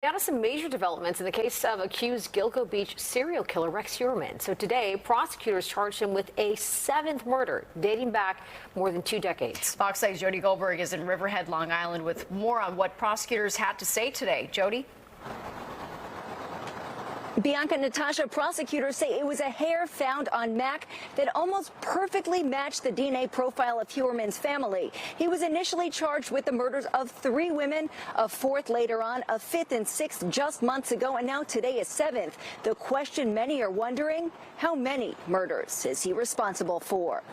Now to some major developments in the case of accused Gilgo Beach serial killer Rex Heuermann. So today, prosecutors charged him with a 7th murder dating back more than 2 decades. Fox 8's Jodi Goldberg is in Riverhead, Long Island, with more on what prosecutors had to say today. Jodi? Bianca, Natasha, prosecutors say it was a hair found on Mack that almost perfectly matched the DNA profile of Heuermann's family. He was initially charged with the murders of 3 women, a 4th later on, a 5th and 6th just months ago, and now today is 7th. The question many are wondering, how many murders is he responsible for?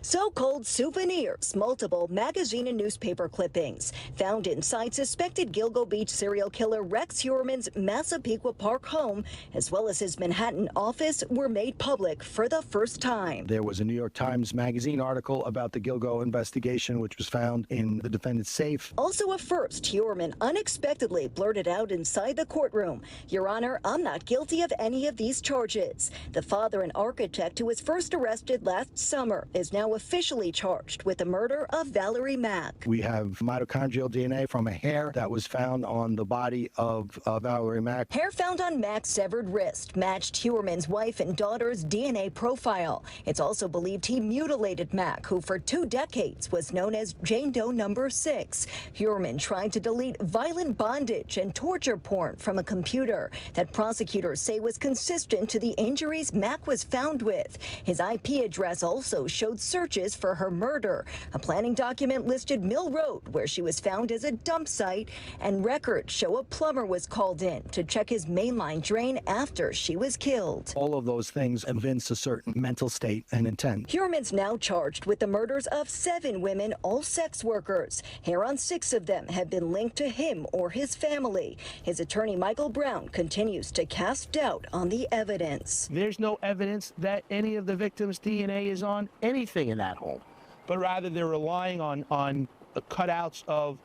So-called souvenirs, multiple magazine and newspaper clippings found inside suspected Gilgo Beach serial killer Rex Heuermann's Massapequa Park home, as well as his Manhattan office, were made public for the first time. There was a New York Times magazine article about the Gilgo investigation, which was found in the defendant's safe. Also a first, Heuermann unexpectedly blurted out inside the courtroom, "Your Honor, I'm not guilty of any of these charges." The father and architect, who was first arrested last summer, is now officially charged with the murder of Valerie Mack. We have mitochondrial DNA from a hair that was found on the body of Valerie Mack. Hair found on Mack's severed wrist matched Heuermann's wife and daughter's DNA profile. It's also believed he mutilated Mack, who for 2 decades was known as Jane Doe No. 6. Heuermann tried to delete violent bondage and torture porn from a computer that prosecutors say was consistent to the injuries Mack was found with. His IP address also showed searches for her murder. A planning document listed Mill Road, where she was found, as a dump site, and records show a plumber was called in to check his mainline drain after she was killed. All of those things evince a certain mental state and intent. Heuermann's now charged with the murders of 7 women, all sex workers. Hair on 6 of them have been linked to him or his family. His attorney, Michael Brown, continues to cast doubt on the evidence. There's no evidence that any of the victims' DNA is on anything in that home, but rather they're relying on the cutouts of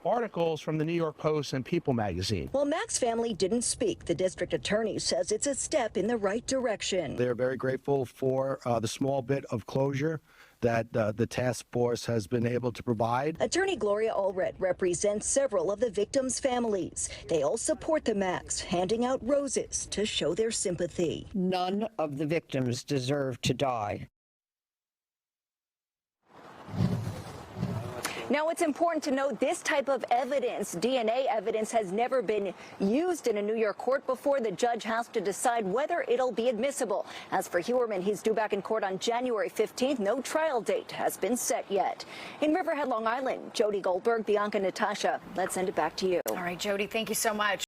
articles from the New York Post and People magazine. While Mack's family didn't speak, the district attorney says it's a step in the right direction. They're very grateful for the small bit of closure that the task force has been able to provide. Attorney Gloria Allred represents several of the victims' families. They all support the Macks, handing out roses to show their sympathy. None of the victims deserve to die. Now, it's important to note this type of evidence, DNA evidence, has never been used in a New York court before. The judge has to decide whether it'll be admissible. As for Heuermann, he's due back in court on January 15th. No trial date has been set yet. In Riverhead, Long Island, Jodi Goldberg, Bianca, Natasha, let's send it back to you. All right, Jodi, thank you so much.